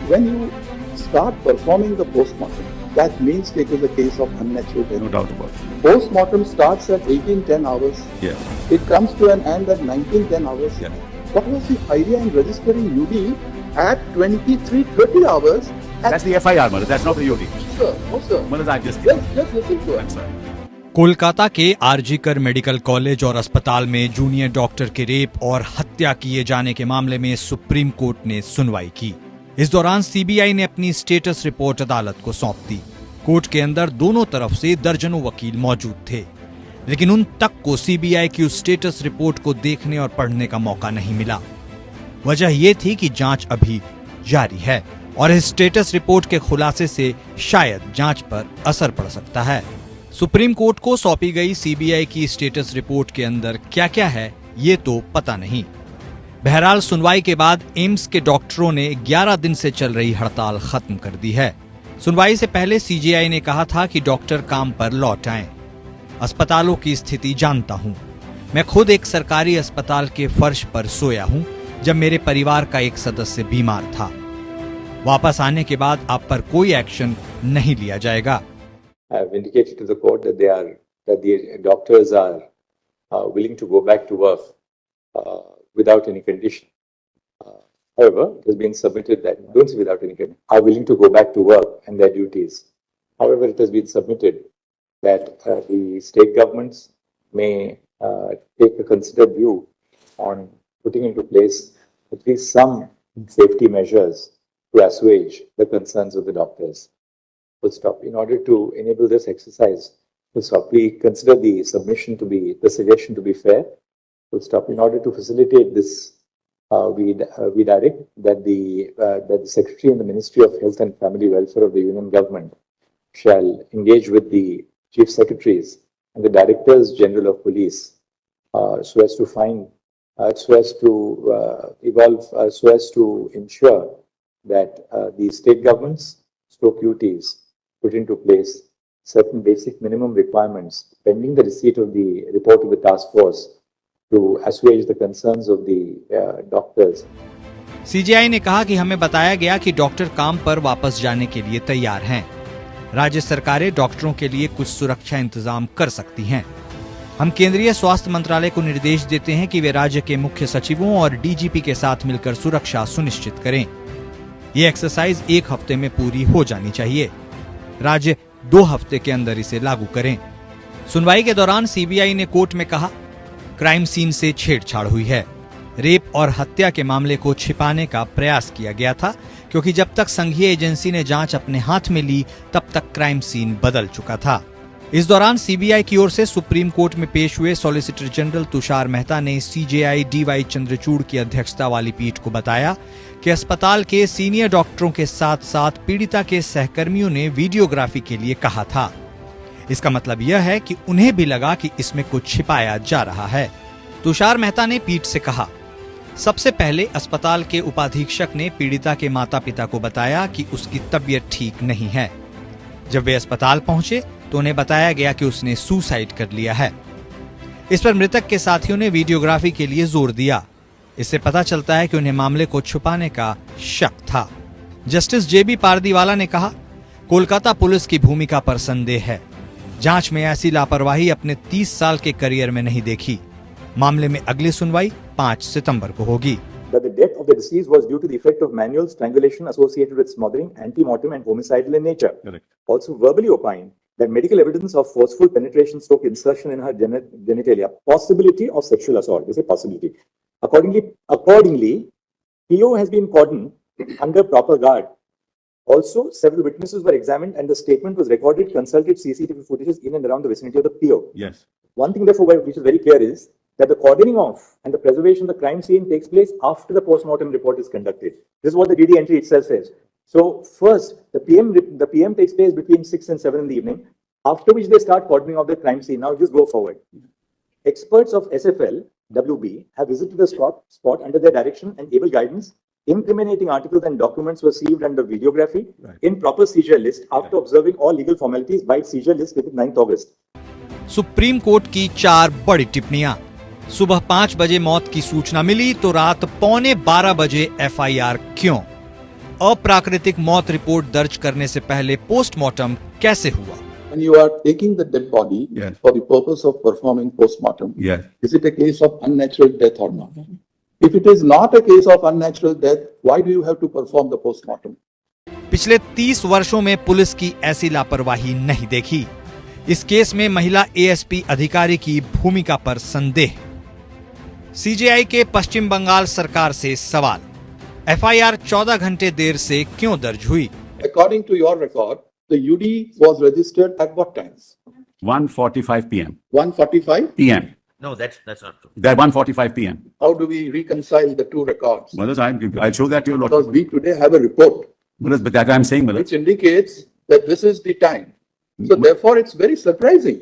when you start performing the postmortem, that means it is a case of unnatural death. No doubt about it. Postmortem starts at 18:10 hours. Yeah. It comes to an end at 19:10 hours. Yeah. What was the idea in registering UD at 23:30 hours? That's the FIR, Maharaj. That's not the UD. Sir, no sir. Maharaj, I'm just Just listen to I'm it. sorry. Kolkata के RG Kar medical college और अस्पताल में junior doctor के rape और हत्या किए जाने के मामले में सुप्रीम कोर्ट ने सुनवाई की। इस दौरान सीबीआई ने अपनी स्टेटस रिपोर्ट अदालत को सौंप दी। कोर्ट के अंदर दोनों तरफ से दर्जनों वकील मौजूद थे, लेकिन उन तक को सीबीआई की उस स्टेटस रिपोर्ट को देखने और पढ़ने का मौका नहीं मिला। वजह यह थी कि जांच अभी जारी है और इस स्टेटस रिपोर्ट के खुलासे से शायद जांच पर असर पड़ सकता है। सुप्रीम कोर्ट को सौंपी गई सीबीआई की स्टेटस रिपोर्ट के अंदर क्या क्या है ये तो पता नहीं। बहरहाल सुनवाई के बाद एम्स के डॉक्टरों ने 11 दिन से चल रही हड़ताल खत्म कर दी है। सुनवाई से पहले सीजेआई ने कहा था कि डॉक्टर काम पर लौट आएं। अस्पतालों की स्थिति जानता हूं। मैं खुद एक सरकारी अस्पताल के फर्श पर सोया हूं जब मेरे परिवार का एक सदस्य बीमार था। वापस आने के बाद आप पर कोई एक्शन नहीं लिया जाएगा। I have indicated to the court that the doctors are willing to go back to work without any condition. However, it has been submitted that don't say without any condition are willing to go back to work and their duties. However, it has been submitted that the state governments may take a considered view on putting into place at least some safety measures to assuage the concerns of the doctors. Full stop. In order to enable this exercise, full stop, we consider the submission to be, the suggestion to be fair. Full stop. In order to facilitate this, we direct that the Secretary in the Ministry of Health and Family Welfare of the Union Government shall engage with the Chief Secretaries and the Directors General of Police so as to find, so as to evolve, so as to ensure that the state governments, stroke UTs, put into place certain basic minimum requirements pending the receipt of the report of the task force to assuage the concerns of the doctors. CGI ने कहा कि हमें बताया गया कि doctor काम पर वापस जाने के लिए तैयार हैं। राज्य सरकारें डॉक्टरों के लिए कुछ सुरक्षा इंतजाम कर सकती हैं। हम केंद्रीय स्वास्थ्य मंत्रालय को निर्देश देते हैं कि वे राज्य के मुख्य सचिवों और डीजीपी के साथ मिलकर सुरक्षा सुनिश्चित करें। ये एक्सरसाइज 1 हफ्ते में पूरी हो जानी चाहिए। राज्य 2 हफ्ते के अंदर इसे लागू करें। सुनवाई के दौरान सीबीआई ने कोर्ट में कहा, क्राइम सीन से छेड़छाड़ हुई है। रेप और हत्या के मामले को छिपाने का प्रयास किया गया था, क्योंकि जब तक संघीय एजेंसी ने जांच अपने हाथ में ली तब तक क्राइम सीन बदल चुका था। इस दौरान सीबीआई की ओर से सुप्रीम कोर्ट में पेश हुए सॉलिसिटर जनरल तुषार मेहता ने सीजेआई डीवाई चंद्रचूड़ की अध्यक्षता वाली पीठ को बताया कि अस्पताल के सीनियर डॉक्टरों के साथ साथ पीड़िता के सहकर्मियों ने वीडियोग्राफी के लिए कहा था। इसका मतलब यह है कि उन्हें भी लगा कि इसमें कुछ छिपाया जा रहा है। तुषार मेहता ने पीठ से कहा, सबसे पहले अस्पताल के उपाधीक्षक ने पीड़िता के माता पिता को बताया कि उसकी तबीयत ठीक नहीं है। जब वे अस्पताल पहुंचे तो उन्हें बताया गया कि उसने सुसाइड कर लिया है। इस पर मृतक के साथियों ने वीडियोग्राफी के लिए जोर दिया। इससे पता चलता है कि उन्हें मामले को छुपाने का शक था। जस्टिस जेबी पारदीवाला ने कहा, कोलकाता पुलिस की भूमिका पर संदेह है। जांच में ऐसी लापरवाही अपने 30 साल के करियर में नहीं देखी। मामले में अगली सुनवाई 5 सितंबर को होगी। That the death of the deceased was due to the effect of manual strangulation associated with smothering, antemortem and homicidal in nature. Correct. Also verbally opined that medical evidence of forceful penetration stroke insertion in her genitalia, possibility of sexual assault, they say possibility. Accordingly, PO has been cordoned under proper guard. Also, several witnesses were examined and the statement was recorded, consulted CCTV footages in and around the vicinity of the PO. Yes. One thing therefore which is very clear is that the cordoning off and the preservation of the crime scene takes place after the post-mortem report is conducted. This is what the DD entry itself says. So first, the PM takes place between 6 and 7 in the evening, after which they start cordoning off the crime scene. Now just go forward. Experts of SFL, WB, have visited the spot under their direction and able guidance. Incriminating articles and documents were seized under videography in proper seizure list after observing all legal formalities by seizure list within 9th August. Supreme court की 4 बड़ी टिप्पणियां। सुबह 5 बजे मौत की सूचना मिली तो रात 11:15 बजे एफआईआर क्यों? अप्राकृतिक मौत रिपोर्ट दर्ज करने से पहले पोस्टमार्टम कैसे हुआ? When you are taking the dead body Yes. for the purpose of performing postmortem, Yes. is it a case of unnatural death or not? If it is not a case of unnatural death, why do you have to perform the postmortem? पिछले 30 वर्षों में police की ऐसी लापरवाही नहीं देखी। इस case में महिला एएसपी अधिकारी की भूमिका पर संदेह। सीजेआई के पश्चिम बंगाल सरकार से सवाल, एफआईआर 14 घंटे देर से क्यों दर्ज हुई? According to your record, the UD was registered at what times? 1:45 p.m. 1:45? p.m. No, that's not true. That 1:45 p.m. How do we reconcile the two records? Brothers, I'll show that to you. Because we today have a report Brothers, but that I'm saying, brothers. which indicates that this is the time. So therefore, it's very surprising.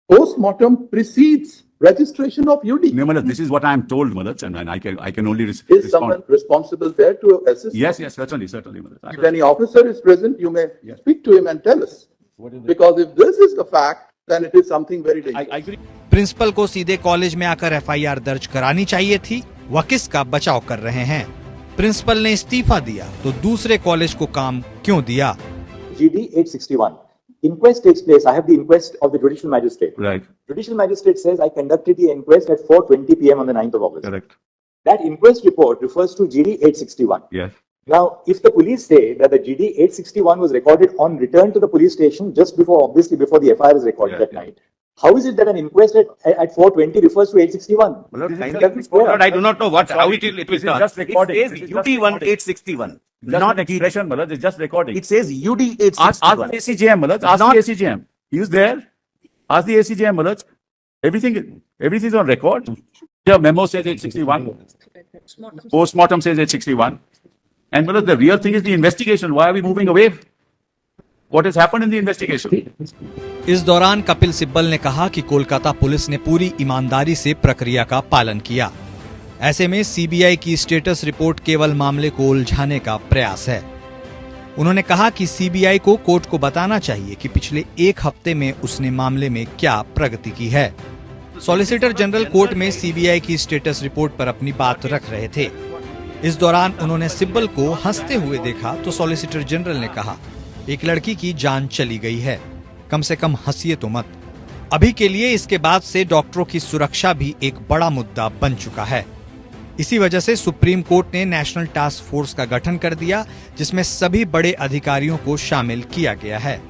Postmortem precedes registration of UD. No, brothers, this is what I'm told, brothers, and I can only Is respond. someone responsible there to assist? Yes, certainly, brothers. If any officer is present, you may speak to him and tell us. Because if this is the fact, then it is something very dangerous. I agree. Principal को सीधे college में आकर FIR दर्ज करानी चाहिए थी। वह किसका बचाव कर रहे हैं? प्रिंसिपल ने इस्तीफा दिया तो दूसरे कॉलेज को काम क्यों दिया? GD 861. Inquest takes place. I have the inquest of the judicial magistrate. Right, Judicial magistrate says I conducted the inquest at 4:20 p.m. on the 9th of August. correct. That inquest report refers to GD 861. Yes. Now, if the police say that the GD 861 was recorded on return to the police station just before, obviously before the FIR is recorded Yeah, that yeah. night, how is it that an inquest at 4:20 refers to 861? Lord, I do not know how it will This is done. just recording. It This says is just UT1 recording. 861. Just Not an expression, brothers. It's just recording. It says UD Ask the 861. ACGM, brothers. Ask Not- the ACGM. He was there. Ask the ACGM, brothers. Everything is on record. The memo says 861. Postmortem says 861. And brothers, the real thing is the investigation. Why are we moving away? What has happened in the investigation? इस दौरान कपिल सिब्बल ने कहा कि Kolkata police ने पूरी ईमानदारी से प्रक्रिया का पालन किया। ऐसे में सीबीआई की स्टेटस रिपोर्ट केवल मामले को उलझाने का प्रयास है। उन्होंने कहा कि सीबीआई को कोर्ट को बताना चाहिए कि पिछले एक हफ्ते में उसने मामले में क्या प्रगति की है। सॉलिसिटर जनरल कोर्ट में सीबीआई की स्टेटस रिपोर्ट पर अपनी बात रख रहे थे। इस दौरान उन्होंने सिब्बल को हंसते हुए देखा तो सॉलिसिटर जनरल ने कहा, एक लड़की की जान चली गई है, कम से कम हंसिए तो मत। अभी के लिए इसके बाद से डॉक्टरों की सुरक्षा भी एक बड़ा मुद्दा बन चुका है। इसी वजह से सुप्रीम कोर्ट ने नेशनल टास्क फोर्स का गठन कर दिया, जिसमें सभी बड़े अधिकारियों को शामिल किया गया है।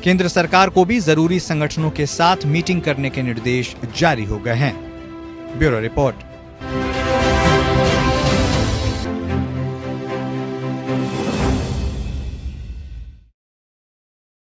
केंद्र सरकार को भी जरूरी संगठनों के साथ मीटिंग करने के निर्देश जारी हो गए हैं। Bureau report.